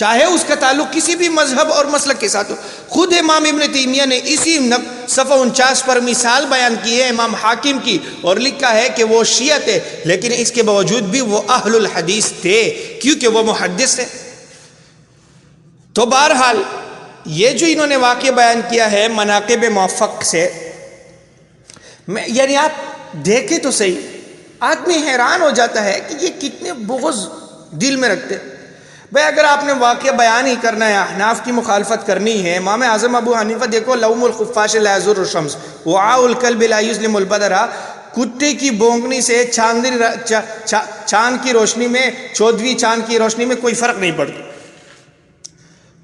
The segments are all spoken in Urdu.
چاہے اس کا تعلق کسی بھی مذہب اور مسلک کے ساتھ ہو. خود امام ابن تیمیہ نے اسی صفحہ 49 پر مثال بیان کی ہے امام حاکم کی، اور لکھا ہے کہ وہ شیعہ تھے لیکن اس کے باوجود بھی وہ اہل الحدیث تھے کیونکہ وہ محدث تھے. تو بہرحال یہ جو انہوں نے واقعہ بیان کیا ہے مناقب موفق سے، یعنی آپ دیکھیں تو صحیح، آدمی حیران ہو جاتا ہے کہ یہ کتنے بغض دل میں رکھتے. بھئی اگر آپ نے واقعہ بیان ہی کرنا ہے، احناف کی مخالفت کرنی ہے، امام اعظم ابو حنیفہ دیکھو لوم الخفاش لا یضر الشمس وعاء الکلب لا یظلم البدر، کتے کی بونگنی سے چاند کی روشنی میں، 14ویں چاند کی روشنی میں کوئی فرق نہیں پڑتا.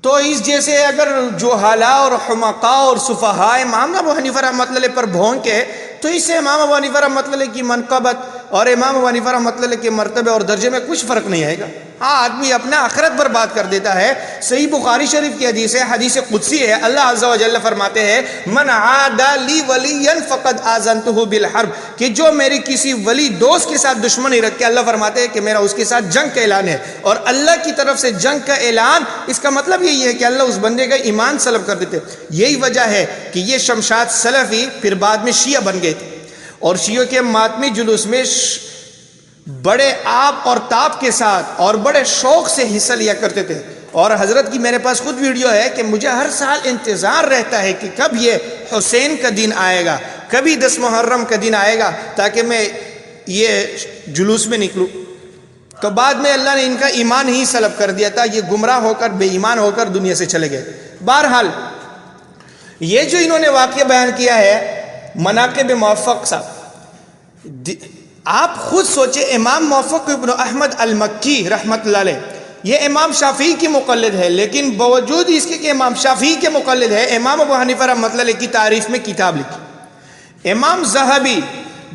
تو اس جیسے اگر جہالا اور حمقاء اور سفہاء امام ابو حنیفہ رحمۃ اللہ پر بھونکے تو اس سے امام ابو حنیفہ رحمۃ اللہ کی منقبت اور امام ابو حنیفہ رحمۃ اللہ کے مرتبے اور درجے میں کچھ فرق نہیں آئے گا. ہاں آدمی اپنا آخرت برباد کر دیتا ہے. صحیح بخاری شریف کی حدیث ہے، حدیث قدسی ہے، اللہ عز و جل فرماتے ہیں من عاد لی ولیا فقد آذنتہ بالحرب، کہ جو میری کسی ولی دوست کے ساتھ دشمنی رکھ کے، اللہ فرماتے ہیں کہ میرا اس کے ساتھ جنگ کا اعلان ہے. اور اللہ کی طرف سے جنگ کا اعلان، اس کا مطلب یہی ہے کہ اللہ اس بندے کا ایمان سلب کر دیتے. یہی وجہ ہے کہ یہ شمشاد سلفی پھر بعد میں شیعہ بن گئے تھے اور شیعوں کے ماتمی جلوس میں بڑے آب اور تاب کے ساتھ اور بڑے شوق سے حصہ لیا کرتے تھے. اور حضرت کی میرے پاس خود ویڈیو ہے کہ مجھے ہر سال انتظار رہتا ہے کہ کب یہ حسین کا دن آئے گا، کبھی 10 محرم کا دن آئے گا تاکہ میں یہ جلوس میں نکلوں. تو بعد میں اللہ نے ان کا ایمان ہی سلب کر دیا تھا، یہ گمراہ ہو کر بے ایمان ہو کر دنیا سے چلے گئے. بہرحال یہ جو انہوں نے واقعہ بیان کیا ہے مناقب موفق صاحب، آپ خود سوچیں امام موفق ابن احمد المکی رحمۃ اللہ علیہ، یہ امام شافعی کی مقلد ہے، لیکن باوجود اس کے کہ امام شافعی کے مقلد ہے، امام ابو حنیفہ رحمۃ اللہ علیہ کی تعریف میں کتاب لکھی. امام ذہبی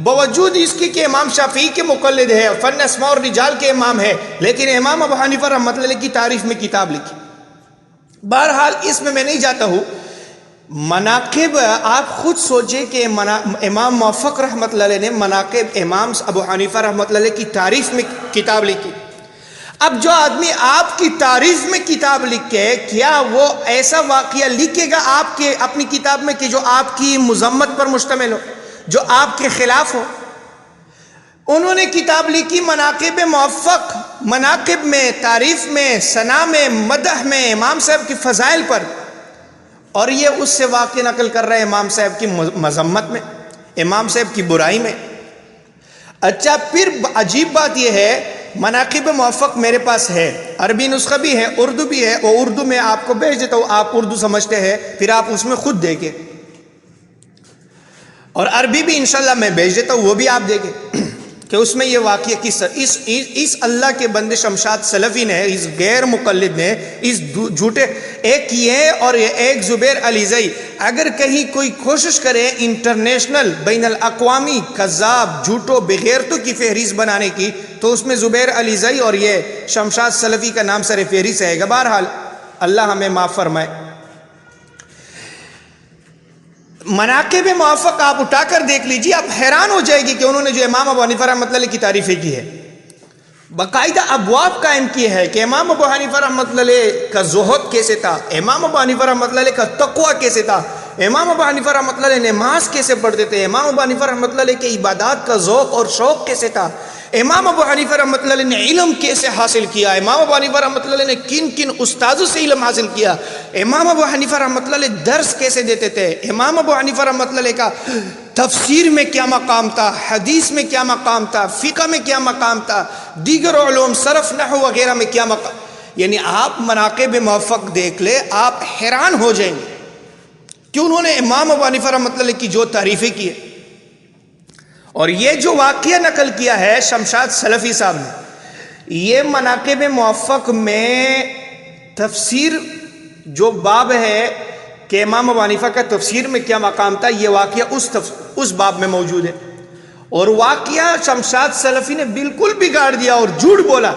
باوجود اس کے کہ امام شافعی کے مقلد ہے، فن اسماء اور رجال کے امام ہے، لیکن امام ابو حنیفہ رحمۃ اللہ علیہ کی تعریف میں کتاب لکھی. بہرحال اس میں نہیں جاتا ہوں. مناقب آپ خود سوچیں کہ امام موفق رحمۃ اللہ علیہ نے مناقب امام ابو حنیفہ رحمۃ اللہ علیہ کی تعریف میں کتاب لکھی. اب جو آدمی آپ کی تعریف میں کتاب لکھے، کیا وہ ایسا واقعہ لکھے گا آپ کے اپنی کتاب میں کہ جو آپ کی مذمت پر مشتمل ہو، جو آپ کے خلاف ہو؟ انہوں نے کتاب لکھی مناقب موفق، مناقب میں، تعریف میں، ثنا میں، مدح میں، امام صاحب کی فضائل پر، اور یہ اس سے واقع نقل کر رہے ہیں امام صاحب کی مذمت میں، امام صاحب کی برائی میں. اچھا پھر عجیب بات یہ ہے مناقب موفق میرے پاس ہے، عربی نسخہ بھی ہے، اردو بھی ہے، اور اردو میں آپ کو بھیج دیتا ہوں، آپ اردو سمجھتے ہیں پھر آپ اس میں خود دیکھیں، اور عربی بھی انشاءاللہ میں بھیج دیتا ہوں، وہ بھی آپ دیکھیں کہ اس میں یہ واقعہ کس اس اللہ کے بندے شمشاد سلفی نے، اس غیر مقلد نے، اس جھوٹے، ایک یہ اور ایک زبیر علیزئی، اگر کہیں کوئی کوشش کرے انٹرنیشنل بین الاقوامی کذاب جھوٹوں بغیرتوں کی فہرست بنانے کی تو اس میں زبیر علیزئی اور یہ شمشاد سلفی کا نام سر فہرست آئے گا. بہرحال اللہ ہمیں معاف فرمائے. مناقب موفق آپ اٹھا کر دیکھ لیجیے، آپ حیران ہو جائے گی کہ انہوں نے جو امام ابو حنیفہ رحمۃ اللہ علیہ کی تعریفیں کی ہے، باقاعدہ ابواب قائم کیے ہیں کہ امام ابو حنیفہ رحمۃ اللہ علیہ کا زہد کیسے تھا، امام ابو حنیفہ رحمۃ اللہ علیہ کا تقوی کیسے تھا، امام ابو حنیفہ رحمۃ اللہ علیہ نماز کیسے پڑھتے تھے، امام ابو حنیفہ رحمۃ اللہ علیہ کے عبادات کا ذوق اور شوق کیسے تھا، امام ابو حنیفہ رحمۃ اللہ علیہ نے علم کیسے حاصل کیا، امام ابو حنیفہ رحمۃ اللہ علیہ نے کن کن استاذوں سے علم حاصل کیا، امام ابو حنیفہ رحمۃ اللہ علیہ درس کیسے دیتے تھے، امام ابو حنیفہ رحمۃ اللہ علیہ کا تفسیر میں کیا مقام تھا، حدیث میں کیا مقام تھا، فقہ میں کیا مقام تھا، دیگر علوم صرف نحو وغیرہ میں کیا مقام. یعنی آپ مناقب موفق دیکھ لے، آپ حیران ہو جائیں گے کہ انہوں نے امام ابو حنیفہ رحمۃ اللہ علیہ کی جو تعریفیں کی ہے. اور یہ جو واقعہ نقل کیا ہے شمشاد سلفی صاحب نے، یہ مناقب موفق میں تفسیر جو باب ہے کہ امام ابو حنیفہ کا تفسیر میں کیا مقام تھا، یہ واقعہ اس باب میں موجود ہے. اور واقعہ شمشاد سلفی نے بالکل بگاڑ دیا اور جھوٹ بولا.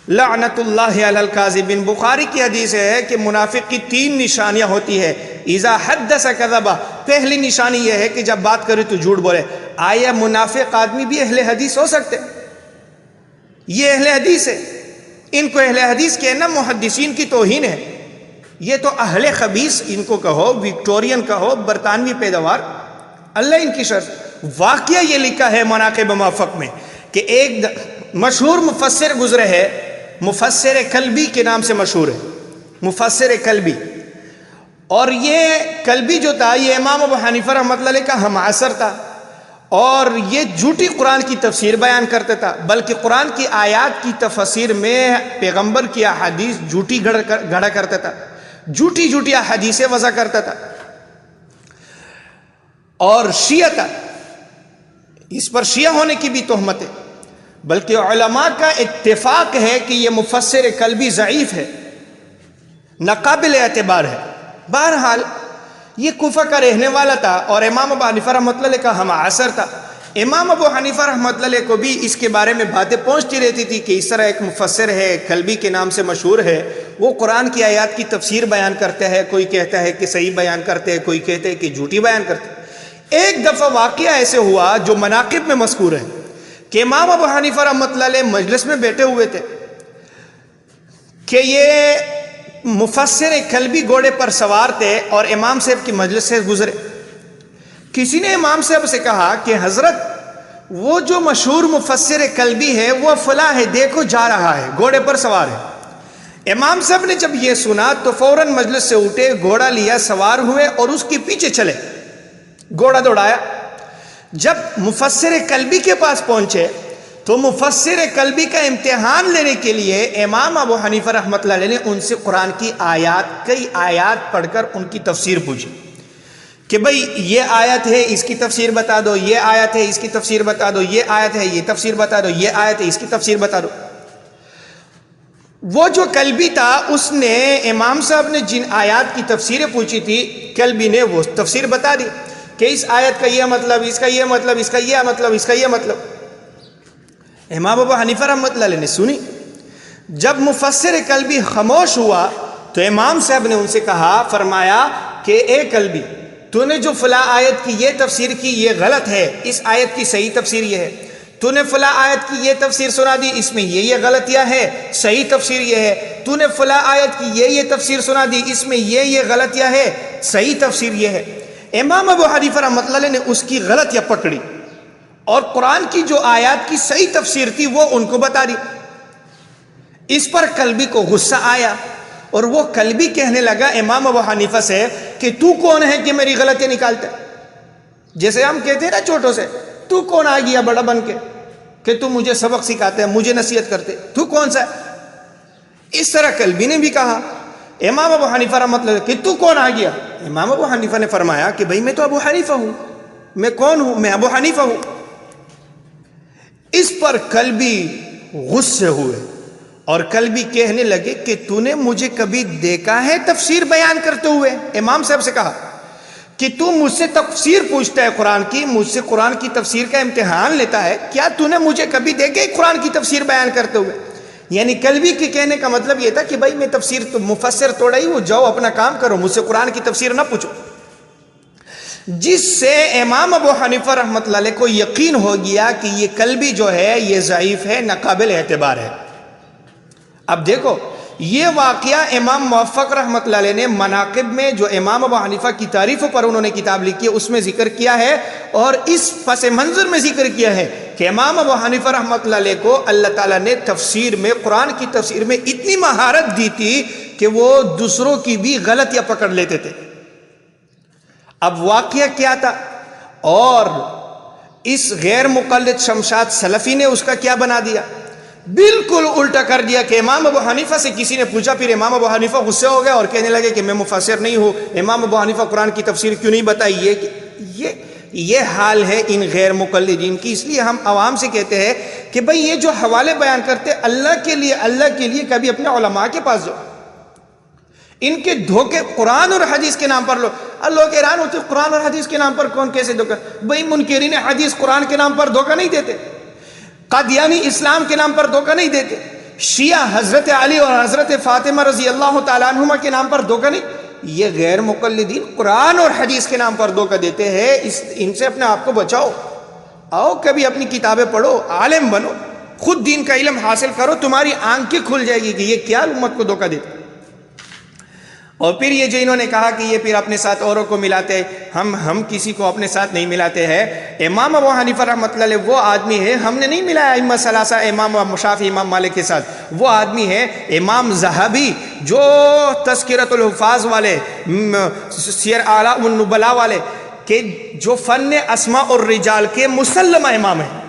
لعنت اللہ علی الکاذبین، بخاری کی حدیث ہے کہ منافق کی 3 نشانیاں ہوتی ہے. اذا حدث کذب، پہلی نشانی یہ ہے کہ جب بات کرے تو جھوٹ بولے. آیا منافق آدمی بھی اہل حدیث ہو سکتے؟ یہ اہل حدیث ہے. ان کو اہل حدیث کہنا محدثین کی توہین ہے. یہ تو اہل خبیث ان کو کہو، وکٹورین کہو، برطانوی پیداوار، اللہ ان کی شر. واقعہ یہ لکھا ہے مناقب موفق میں کہ ایک مشہور مفسر گزرے ہے، مفسر کلبی کے نام سے مشہور ہے، مفسر کلبی. اور یہ کلبی جو تھا یہ امام ابو حنیفہ رحمۃ اللہ علیہ کا ہم عصر تھا، اور یہ جھوٹی قرآن کی تفسیر بیان کرتا تھا، بلکہ قرآن کی آیات کی تفسیر میں پیغمبر کی احادیث جھوٹی گھڑا کرتا تھا، جھوٹی احادیثیں وضع کرتا تھا. اور شیعہ تھا، اس پر شیعہ ہونے کی بھی تہمت ہے، بلکہ علماء کا اتفاق ہے کہ یہ مفسر کلبی ضعیف ہے، ناقابل اعتبار ہے. بہرحال یہ کوفہ کا رہنے والا تھا اور امام ابو حنیفہ رحمۃ اللہ علیہ کا ہم عصر تھا. امام ابو حنیفہ رحمۃ اللہ علیہ کو بھی اس کے بارے میں باتیں پہنچتی رہتی تھی کہ اس طرح ایک مفسر ہے، کلبی کے نام سے مشہور ہے، وہ قرآن کی آیات کی تفسیر بیان کرتا ہے، کوئی کہتا ہے کہ صحیح بیان کرتے ہیں، کوئی کہتے ہیں کہ جھوٹی بیان کرتے ہیں. ایک دفعہ واقعہ ایسے ہوا جو مناقب میں مذکور ہے کہ امام ابو حنیفہ رحمۃ اللہ علیہ مجلس میں بیٹھے ہوئے تھے کہ یہ مفسر کلبی گھوڑے پر سوار تھے اور امام صاحب کی مجلس سے گزرے. کسی نے امام صاحب سے کہا کہ حضرت وہ جو مشہور مفسر کلبی ہے وہ فلاں ہے، دیکھو جا رہا ہے، گھوڑے پر سوار ہے. امام صاحب نے جب یہ سنا تو فوراً مجلس سے اٹھے، گھوڑا لیا، سوار ہوئے اور اس کے پیچھے چلے، گھوڑا دوڑایا. جب مفسر کلبی کے پاس پہنچے تو مفسر کلبی کا امتحان لینے کے لیے امام ابو حنیفہ رحمۃ اللہ علیہ نے ان سے قرآن کی آیات، کئی آیات پڑھ کر ان کی تفسیر پوچھی کہ بھئی یہ آیت ہے، اس کی تفسیر بتا دو، یہ آیت ہے، اس کی تفسیر بتا دو، یہ آیت ہے، یہ تفسیر بتا دو، یہ آیت ہے، اس کی تفسیر بتا دو. وہ جو کلبی تھا اس نے امام صاحب نے جن آیات کی تفسیریں پوچھی تھی، کلبی نے وہ تفسیر بتا دی کہ اس آیت کا یہ مطلب، اس کا یہ مطلب، اس کا یہ مطلب، اس کا یہ مطلب. امام ابو حنیفہ رحمۃ اللہ علیہ نے سنی. جب مفسر کلبی خاموش ہوا تو امام صاحب نے ان سے کہا، فرمایا کہ اے کلبی، تو نے جو فلاں آیت کی یہ تفسیر کی یہ غلط ہے، اس آیت کی صحیح تفسیر یہ ہے. تو نے فلاں آیت کی یہ تفسیر سنا دی، اس میں یہ غلطیاں ہے، صحیح تفسیر یہ ہے. تو نے فلاں آیت کی یہ تفسیر سنا دی، اس میں یہ غلطیاں ہے، صحیح تفسیر یہ ہے. امام ابو حنیفہ رحمۃ اللہ علیہ نے اس کی غلطیاں پکڑی اور قرآن کی جو آیات کی صحیح تفسیر تھی وہ ان کو بتا دی. اس پر کلبی کو غصہ آیا اور وہ کلبی کہنے لگا امام ابو حنیفہ سے کہ تو کون ہے کہ میری غلطیاں نکالتا ہے؟ جیسے ہم کہتے ہیں نا چھوٹوں سے، تو کون آ گیا بڑا بن کے کہ تو مجھے سبق سکھاتے ہیں، مجھے نصیحت کرتے، تو کون سا ہے؟ اس طرح کلبی نے بھی کہا امام ابو حنیفہ رحمۃ اللہ کہ تو کون آ گیا؟ امام ابو حنیفہ نے فرمایا کہ بھئی میں تو ابو حنیفہ ہوں. میں کون ہوں؟ میں ابو حنیفہ ہوں. اس پر کلبی غصے ہوئے اور کلبی کہنے لگے کہ تو نے مجھے کبھی دیکھا ہے تفسیر بیان کرتے ہوئے؟ امام صاحب سے کہا کہ تو مجھ سے تفسیر پوچھتا ہے قرآن کی، مجھ سے قرآن کی تفسیر کا امتحان لیتا ہے، کیا تو نے مجھے کبھی دیکھا ہے قرآن کی تفسیر بیان کرتے ہوئے؟ یعنی کلبی کے کہنے کا مطلب یہ تھا کہ بھائی میں تفسیر تو مفسر توڑا ہی وہ، جاؤ اپنا کام کرو، مجھ سے قرآن کی تفسیر نہ پوچھو. جس سے امام ابو حنیفہ رحمۃ اللہ علیہ کو یقین ہو گیا کہ یہ کلبی جو ہے یہ ضعیف ہے، ناقابل اعتبار ہے. اب دیکھو یہ واقعہ امام موفق رحمۃ اللہ علیہ نے مناقب میں جو امام ابو حنیفہ کی تعریفوں پر انہوں نے کتاب لکھی ہے اس میں ذکر کیا ہے، اور اس پس منظر میں ذکر کیا ہے کہ امام ابو حنیفہ رحمۃ اللہ علیہ کو اللہ تعالیٰ نے تفسیر میں، قرآن کی تفسیر میں اتنی مہارت دی تھی کہ وہ دوسروں کی بھی غلطیاں پکڑ لیتے تھے. اب واقعہ کیا تھا اور اس غیر مقلد شمشاد سلفی نے اس کا کیا بنا دیا؟ بالکل الٹا کر دیا کہ امام ابو حنیفہ سے کسی نے پوچھا، پھر امام ابو حنیفہ غصے ہو گئے اور کہنے لگے کہ میں مفسر نہیں ہوں، امام ابو حنیفہ قرآن کی تفسیر کیوں نہیں بتائی؟ یہ حال ہے ان غیر مقلدین کی. اس لیے ہم عوام سے کہتے ہیں کہ بھئی یہ جو حوالے بیان کرتے اللہ کے لیے کبھی اپنے علماء کے پاس جاؤ. ان کے دھوکے قرآن اور حدیث کے نام پر لوگ حیران ہوتے قرآن اور حدیث کے نام پر کون کیسے دھوکہ؟ بھئی منکرین حدیث قرآن کے نام پر دھوکہ نہیں دیتے، قادیانی اسلام کے نام پر دھوکہ نہیں دیتے، شیعہ حضرت علی اور حضرت فاطمہ رضی اللہ تعالیٰ عنہما کے نام پر دھوکہ نہیں. یہ غیر مقلدین قرآن اور حدیث کے نام پر دھوکہ دیتے ہیں. ان سے اپنے آپ کو بچاؤ. آؤ کبھی اپنی کتابیں پڑھو، عالم بنو. خود دین کا علم حاصل کرو، تمہاری آنکھیں کھل جائے گی کہ یہ کیا امت کو دھوکہ دیتا۔ اور پھر یہ جو انہوں نے کہا کہ یہ پھر اپنے ساتھ اوروں کو ملاتے، ہم کسی کو اپنے ساتھ نہیں ملاتے ہیں۔ امام ابو حنیفہ رحمۃ اللہ علیہ وہ آدمی ہے، ہم نے نہیں ملایا ائمہ ثلاثہ امام شافعی امام مالک کے ساتھ، وہ آدمی ہے امام ذہبی جو تذکرۃ الحفاظ والے، سیر اعلام النبلاء والے، کہ جو فن اسماء الرجال کے مسلمہ امام ہیں،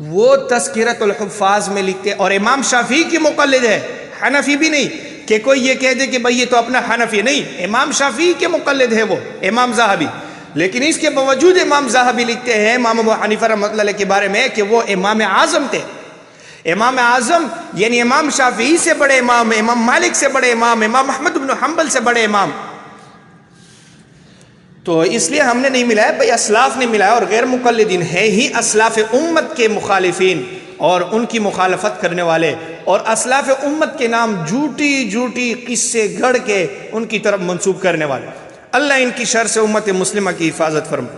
وہ تذکرۃ الحفاظ میں لکھتے، اور امام شافعی کی مقلد ہے، حنفی بھی نہیں کہ کوئی یہ کہہ دے کہ بھئی یہ تو اپنا حنفی نہیں، امام شافعی کے مقلد ہے وہ امام ذہبی۔ لیکن اس کے باوجود امام ذہبی لکھتے ہیں امام ابو حنیفہ رحمۃ اللہ علیہ کے بارے میں کہ وہ امام اعظم تھے۔ امام اعظم یعنی امام شافعی سے بڑے امام، امام مالک سے بڑے امام، امام احمد بن حنبل سے بڑے امام۔ تو اس لیے ہم نے نہیں ملایا، بھئی اسلاف نے ملایا، اور غیر مقلدین ہیں ہی اسلاف امت کے مخالفین اور ان کی مخالفت کرنے والے، اور اسلاف امت کے نام جھوٹی قصے گھڑ کے ان کی طرف منسوب کرنے والے۔ اللہ ان کی شر سے امت مسلمہ کی حفاظت فرمائے۔